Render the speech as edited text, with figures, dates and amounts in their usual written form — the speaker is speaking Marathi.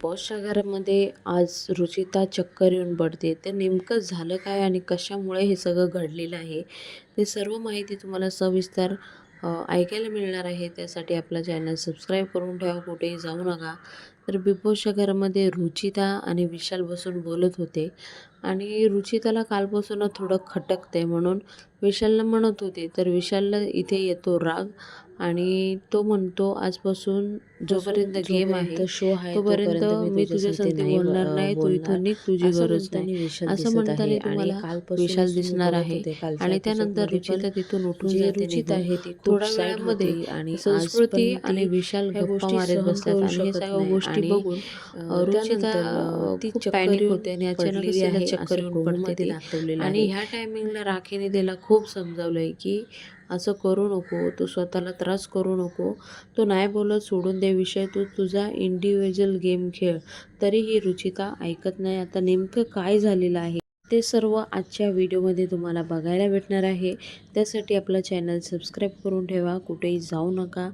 बॉसच्या घरामध्ये आज रुचिता चक्कर येऊन पडते. तर नेमकं झालं काय आणि कशामुळे हे सगळं घडलेलं आहे, ते सर्व माहिती तुम्हाला सविस्तर ऐकायला मिळणार आहे. त्यासाठी आपला चॅनल सबस्क्राईब करून ठेवा, कुठेही जाऊ नका. तर बिग बॉसच्या घरामध्ये रुचिता आणि विशाल बसून बोलत होते आणि रुचिताला कालपासून थोडं खटकते म्हणून विशालला म्हणत होते. तर विशालला इथे येतो राग आणि तो म्हणतो, आजपासून जोपर्यंत गेम आहे शो आहे तोपर्यंत मी तुझ्या संगती बोलणार नाही, तू इथं निघ, तुझी गरज नाही. असं म्हणताना तुम्हाला विशाल दिसणार आहे आणि त्यानंतर रुचिता तिथून उठून जाते रुचिता निघून. आहे ती थोड्या खूप सॅड वेळामध्ये होती आणि संस्कृती आज पण आणि ती विशाल ह्या गप्पा गोष्टी मारत सहन बसतात करू आणि हे शकत सगळ्या नाही. गोष्टी आणि बघून रुचिता त्यानंतर ती खूप चक्कर पॅनिक येऊन होते आणि अचानकच पडलेली तिला आहे, चक्कर असं येऊन प्रोमोमध्ये पडते. दाखवलेलं आणि आहे. ह्या टायमिंगला राखीने तिला खूप समजावलंय की असं करू नको, तू स्वतःला त्रास करू नको, तू नाही बोलत, सोडून दे विषय, तू तुझा इंडिव्हिज्युअल गेम खेळ. तरीही रुचिता ऐकत नाही. आता नेमकं काय झालेलं आहे ते सर्व आजच्या व्हिडिओमध्ये तुम्हाला बघायला भेटणार आहे. त्यासाठी आपला चॅनल सबस्क्राईब करून ठेवा, कुठेही जाऊ नका.